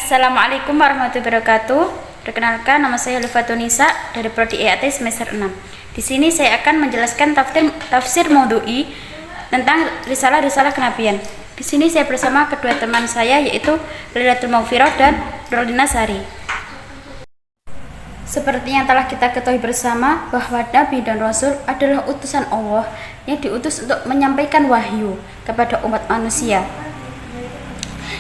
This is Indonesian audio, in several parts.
Assalamualaikum warahmatullahi wabarakatuh. Perkenalkan, nama saya Lufatunisa dari Prodi EAT semester 6. Di sini saya akan menjelaskan tafsir maudhu'i tentang risalah-risalah kenabian. Di sini saya bersama kedua teman saya, yaitu Lailatul Maghfirah dan Nurlina Sari. Seperti yang telah kita ketahui bersama bahwa Nabi dan Rasul adalah utusan Allah yang diutus untuk menyampaikan wahyu kepada umat manusia,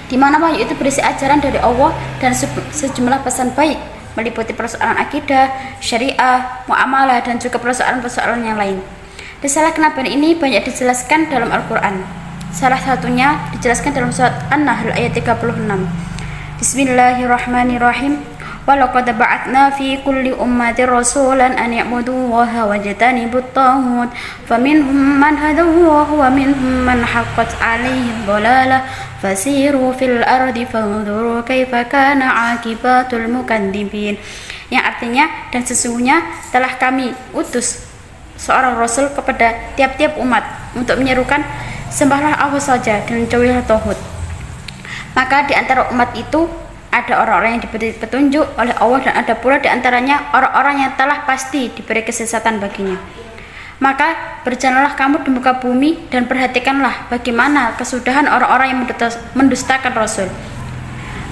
di mana wahyu itu berisi ajaran dari Allah dan sejumlah pesan baik, meliputi persoalan akidah, syariah, muamalah, dan juga persoalan-persoalan yang lain. Risalah kenabian ini banyak dijelaskan dalam Al-Quran. Salah satunya dijelaskan dalam surat An-Nahl ayat 36. Bismillahirrahmanirrahim. Walaqad ba'atna fi kulli ummatin rasulan an ya'budullaha wajtanibut taghut faminhum man hadallaha wa minhum man haqqat 'alaihi dhalalah fasiru fil ardi fanzuru kaifa kana 'aqibatul mukadzibin. Yang artinya, dan sesungguhnya telah kami utus seorang rasul kepada tiap-tiap umat untuk menyerukan sembahlah Allah saja dan jauhilah tauhid. Maka di antara umat itu ada orang-orang yang diberi petunjuk oleh Allah, dan ada pula di antaranya orang-orang yang telah pasti diberi kesesatan baginya. Maka berjalanlah kamu di muka bumi dan perhatikanlah bagaimana kesudahan orang-orang yang mendustakan Rasul.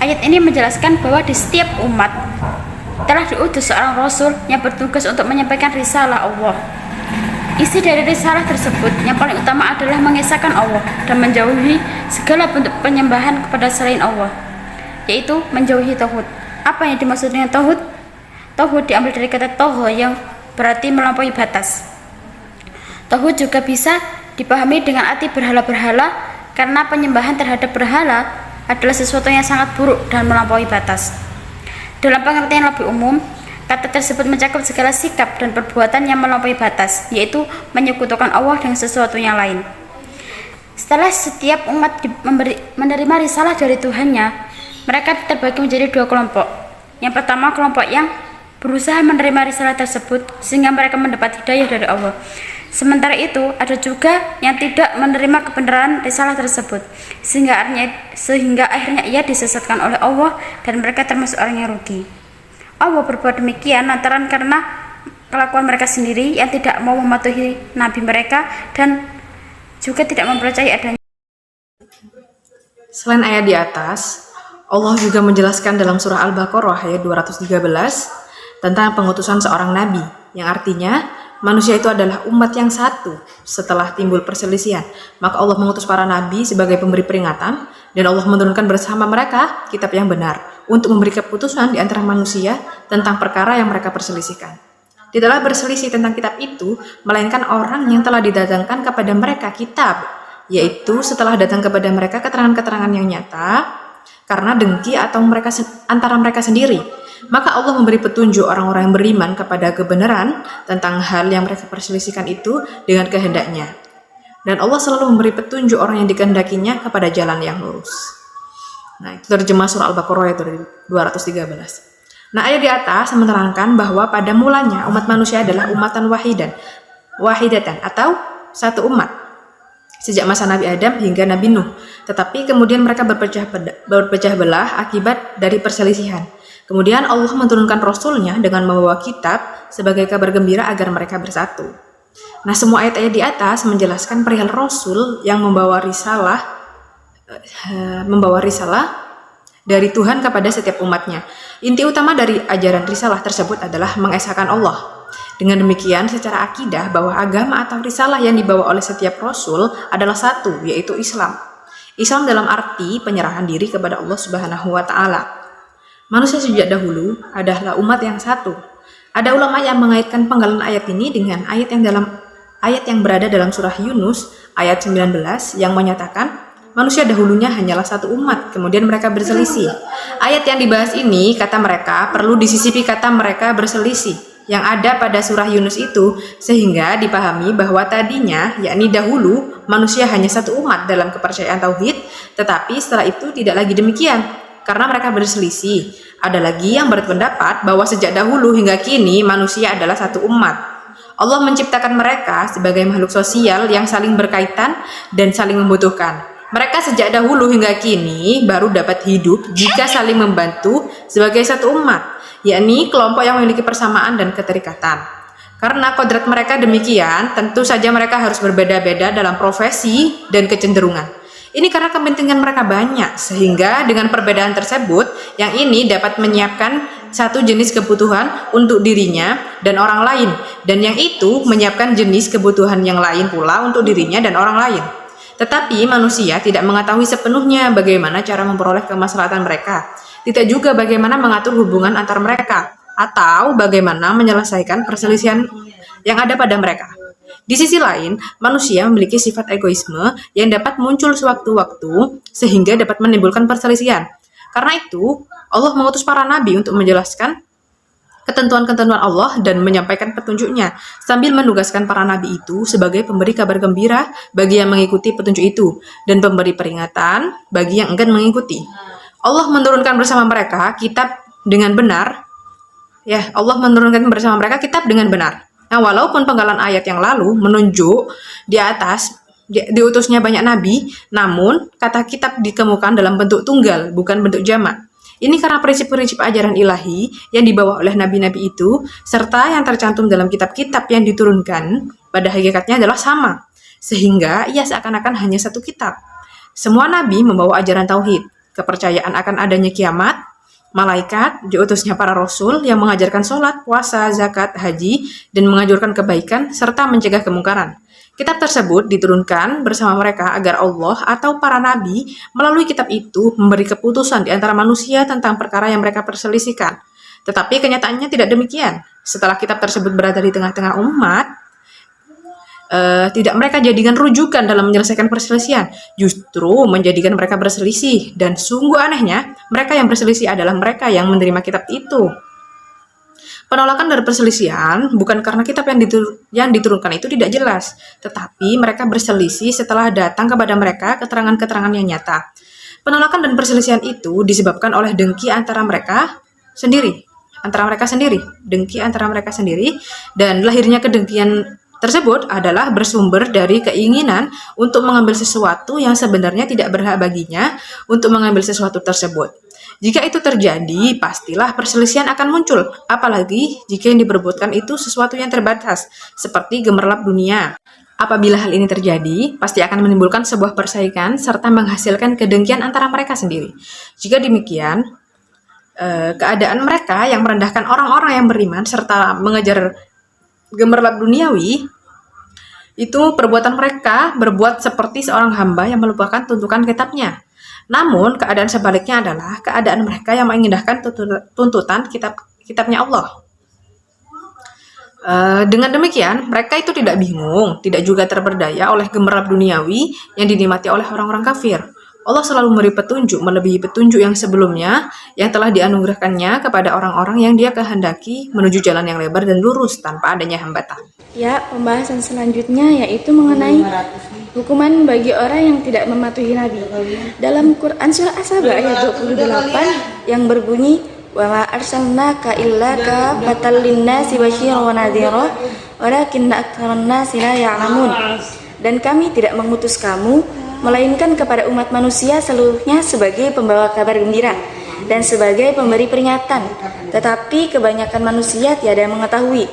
Ayat ini menjelaskan bahwa di setiap umat telah diutus seorang Rasul yang bertugas untuk menyampaikan risalah Allah. Isi dari risalah tersebut yang paling utama adalah mengesahkan Allah dan menjauhi segala bentuk penyembahan kepada selain Allah, yaitu menjauhi tauhid. Apa yang dimaksud dengan tauhid? Tauhid diambil dari kata toho yang berarti melampaui batas. Tauhid juga bisa dipahami dengan arti berhala-berhala, karena penyembahan terhadap berhala adalah sesuatu yang sangat buruk dan melampaui batas. Dalam pengertian lebih umum, kata tersebut mencakup segala sikap dan perbuatan yang melampaui batas, yaitu menyekutukan Allah dengan sesuatu yang lain. Setelah setiap umat menerima risalah dari Tuhannya, mereka terbagi menjadi dua kelompok. Yang pertama, kelompok yang berusaha menerima risalah tersebut sehingga mereka mendapat hidayah dari Allah. Sementara itu, ada juga yang tidak menerima kebenaran risalah tersebut sehingga akhirnya ia disesatkan oleh Allah, dan mereka termasuk orang yang rugi. Allah berbuat demikian lantaran karena kelakuan mereka sendiri yang tidak mau mematuhi nabi mereka dan juga tidak mempercayai adanya. Selain ayat di atas, Allah juga menjelaskan dalam surah Al-Baqarah ayat 213 tentang pengutusan seorang nabi, yang artinya manusia itu adalah umat yang satu setelah timbul perselisihan. Maka Allah mengutus para nabi sebagai pemberi peringatan, dan Allah menurunkan bersama mereka kitab yang benar untuk memberi keputusan di antara manusia tentang perkara yang mereka perselisihkan. Tidaklah berselisih tentang kitab itu, melainkan orang yang telah didatangkan kepada mereka kitab, yaitu setelah datang kepada mereka keterangan-keterangan yang nyata, karena dengki atau antara mereka sendiri. Maka Allah memberi petunjuk orang-orang yang beriman kepada kebenaran tentang hal yang mereka perselisihkan itu dengan kehendaknya. Dan Allah selalu memberi petunjuk orang yang dikehendakinya kepada jalan yang lurus. Nah, itu terjemah surah Al-Baqarah ayat 213. Nah, ayat di atas menerangkan bahwa pada mulanya umat manusia adalah umatan wahidatan atau satu umat, sejak masa Nabi Adam hingga Nabi Nuh. Tetapi kemudian mereka berpecah belah akibat dari perselisihan. Kemudian Allah menurunkan Rasulnya dengan membawa kitab sebagai kabar gembira agar mereka bersatu. Nah, semua ayat-ayat di atas menjelaskan perihal Rasul yang membawa risalah dari Tuhan kepada setiap umatnya. Inti utama dari ajaran risalah tersebut adalah mengesahkan Allah. Dengan demikian, secara akidah bahwa agama atau risalah yang dibawa oleh setiap Rasul adalah satu, yaitu Islam. Islam dalam arti penyerahan diri kepada Allah Subhanahu wa Ta'ala. Manusia sejak dahulu adalah umat yang satu. Ada ulama yang mengaitkan penggalan ayat ini dengan ayat yang berada dalam surah Yunus ayat 19 yang menyatakan manusia dahulunya hanyalah satu umat, kemudian mereka berselisih. Ayat yang dibahas ini, kata mereka, perlu disisipi kata mereka berselisih yang ada pada surah Yunus itu, sehingga dipahami bahwa tadinya, yakni dahulu, manusia hanya satu umat dalam kepercayaan tauhid, tetapi setelah itu tidak lagi demikian, karena mereka berselisih. Ada lagi yang berpendapat bahwa sejak dahulu hingga kini manusia adalah satu umat. Allah menciptakan mereka sebagai makhluk sosial yang saling berkaitan dan saling membutuhkan. Mereka sejak dahulu hingga kini baru dapat hidup jika saling membantu sebagai satu umat, yakni kelompok yang memiliki persamaan dan keterikatan. Karena kodrat mereka demikian, tentu saja mereka harus berbeda-beda dalam profesi dan kecenderungan. Ini karena kepentingan mereka banyak, sehingga dengan perbedaan tersebut, yang ini dapat menyiapkan satu jenis kebutuhan untuk dirinya dan orang lain, dan yang itu menyiapkan jenis kebutuhan yang lain pula untuk dirinya dan orang lain. Tetapi manusia tidak mengetahui sepenuhnya bagaimana cara memperoleh kemaslahatan mereka, tidak juga bagaimana mengatur hubungan antar mereka, atau bagaimana menyelesaikan perselisihan yang ada pada mereka. Di sisi lain, manusia memiliki sifat egoisme yang dapat muncul sewaktu-waktu sehingga dapat menimbulkan perselisihan. Karena itu, Allah mengutus para nabi untuk menjelaskan ketentuan-ketentuan Allah dan menyampaikan petunjuknya, sambil menugaskan para nabi itu sebagai pemberi kabar gembira bagi yang mengikuti petunjuk itu, dan pemberi peringatan bagi yang enggan mengikuti. Allah menurunkan bersama mereka kitab dengan benar. Allah menurunkan bersama mereka kitab dengan benar. Nah, walaupun penggalan ayat yang lalu menunjuk di atas diutusnya banyak nabi, namun kata kitab dikemukakan dalam bentuk tunggal, bukan bentuk jamak. Ini karena prinsip-prinsip ajaran ilahi yang dibawa oleh nabi-nabi itu, serta yang tercantum dalam kitab-kitab yang diturunkan, pada hakikatnya adalah sama. Sehingga ia seakan-akan hanya satu kitab. Semua nabi membawa ajaran tauhid, kepercayaan akan adanya kiamat, malaikat, diutusnya para rasul yang mengajarkan sholat, puasa, zakat, haji, dan menganjurkan kebaikan, serta mencegah kemungkaran. Kitab tersebut diturunkan bersama mereka agar Allah atau para nabi melalui kitab itu memberi keputusan di antara manusia tentang perkara yang mereka perselisihkan. Tetapi kenyataannya tidak demikian. Setelah kitab tersebut berada di tengah-tengah umat, tidak mereka jadikan rujukan dalam menyelesaikan perselisihan, justru menjadikan mereka berselisih. Dan sungguh anehnya, mereka yang berselisih adalah mereka yang menerima kitab itu. Penolakan dari perselisihan bukan karena kitab yang diturunkan itu tidak jelas, tetapi mereka berselisih setelah datang kepada mereka keterangan-keterangan yang nyata. Penolakan dan perselisihan itu disebabkan oleh dengki antara mereka sendiri, dan lahirnya kedengkian tersebut adalah bersumber dari keinginan untuk mengambil sesuatu yang sebenarnya tidak berhak baginya untuk mengambil sesuatu tersebut. Jika itu terjadi, pastilah perselisihan akan muncul, apalagi jika yang diperebutkan itu sesuatu yang terbatas, seperti gemerlap dunia. Apabila hal ini terjadi, pasti akan menimbulkan sebuah persaingan serta menghasilkan kedengkian antara mereka sendiri. Jika demikian, keadaan mereka yang merendahkan orang-orang yang beriman serta mengejar gemerlap duniawi, itu perbuatan mereka berbuat seperti seorang hamba yang melupakan tuntutan kitabnya. Namun keadaan sebaliknya adalah keadaan mereka yang mengindahkan tuntutan kitabnya Allah. Dengan demikian, mereka itu tidak bingung, tidak juga terperdaya oleh gemerlap duniawi yang dinikmati oleh orang-orang kafir. Allah selalu memberi petunjuk melebihi petunjuk yang sebelumnya yang telah dianugerahkannya kepada orang-orang yang dia kehendaki menuju jalan yang lebar dan lurus tanpa adanya hambatan. Ya, pembahasan selanjutnya yaitu mengenai hukuman bagi orang yang tidak mematuhi Nabi. Dalam Quran surah As-Saba ayat 28 yang berbunyi, "Wa ma arsalnaka illa kafatan lin-nasi basyiran wa nadhira, walakinna aktsarun nasi la ya'lamun." Dan kami tidak mengutus kamu melainkan kepada umat manusia seluruhnya sebagai pembawa kabar gembira dan sebagai pemberi peringatan, tetapi kebanyakan manusia tiada mengetahui.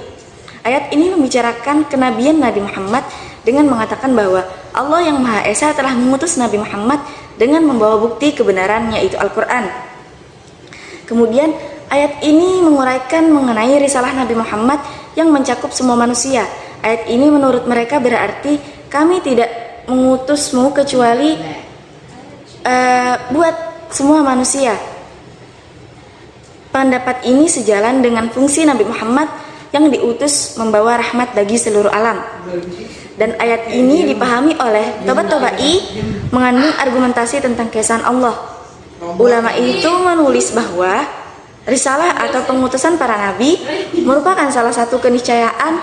Ayat ini membicarakan kenabian Nabi Muhammad dengan mengatakan bahwa Allah yang Maha Esa telah mengutus Nabi Muhammad dengan membawa bukti kebenaran, yaitu Al-Quran. Kemudian ayat ini menguraikan mengenai risalah Nabi Muhammad yang mencakup semua manusia. Ayat ini menurut mereka berarti kami tidak mengutusmu kecuali buat semua manusia. Pendapat ini sejalan dengan fungsi Nabi Muhammad yang diutus membawa rahmat bagi seluruh alam. Dan ayat ini dipahami oleh Tobat-Tobai mengandung argumentasi tentang keesaan Allah. Ulama itu menulis bahwa risalah atau pengutusan para nabi merupakan salah satu keniscayaan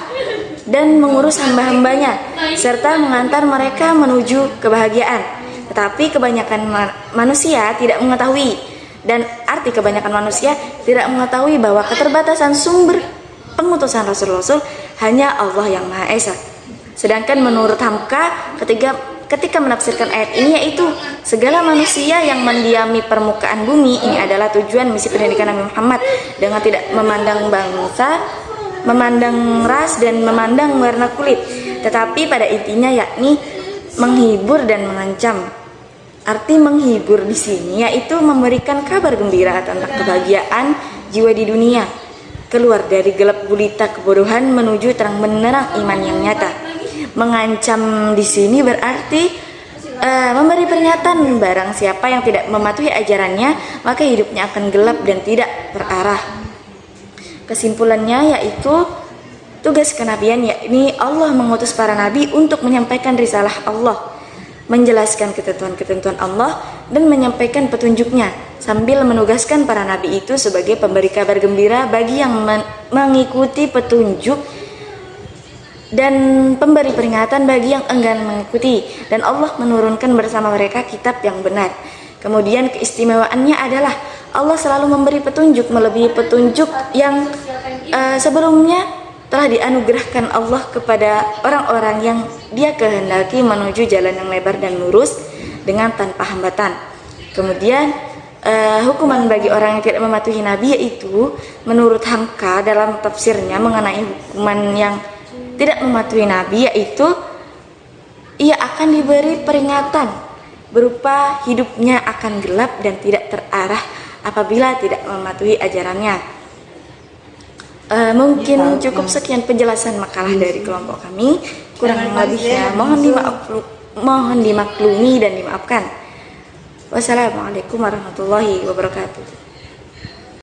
dan mengurus hamba-hambanya serta mengantar mereka menuju kebahagiaan. Tetapi kebanyakan manusia tidak mengetahui, dan arti kebanyakan manusia tidak mengetahui bahwa keterbatasan sumber pengutusan Rasul-Rasul hanya Allah yang Maha Esa. Sedangkan menurut Hamka, ketika menafsirkan ayat ini, yaitu segala manusia yang mendiami permukaan bumi ini adalah tujuan misi pendidikan Nabi Muhammad, dengan tidak memandang bangsa, memandang ras, dan memandang warna kulit, tetapi pada intinya yakni menghibur dan mengancam. Arti menghibur di sini yaitu memberikan kabar gembira tentang kebahagiaan jiwa di dunia, keluar dari gelap gulita kebodohan menuju terang benderang iman yang nyata. Mengancam di sini berarti memberi peringatan, barang siapa yang tidak mematuhi ajarannya maka hidupnya akan gelap dan tidak terarah. Kesimpulannya yaitu tugas kenabian, yakni Allah mengutus para nabi untuk menyampaikan risalah Allah, menjelaskan ketentuan-ketentuan Allah, dan menyampaikan petunjuknya, sambil menugaskan para nabi itu sebagai pemberi kabar gembira bagi yang mengikuti petunjuk dan pemberi peringatan bagi yang enggan mengikuti, dan Allah menurunkan bersama mereka kitab yang benar. Kemudian keistimewaannya adalah Allah selalu memberi petunjuk melebihi petunjuk yang sebelumnya telah dianugerahkan Allah kepada orang-orang yang Dia kehendaki menuju jalan yang lebar dan lurus dengan tanpa hambatan. Kemudian hukuman bagi orang yang tidak mematuhi Nabi yaitu menurut Hamka dalam tafsirnya mengenai hukuman yang tidak mematuhi Nabi, yaitu ia akan diberi peringatan berupa hidupnya akan gelap dan tidak terarah apabila tidak mematuhi ajarannya. Mungkin cukup sekian penjelasan makalah dari kelompok kami. Kurang lebihnya mohon dimaklumi dan dimaafkan. Wassalamualaikum warahmatullahi wabarakatuh.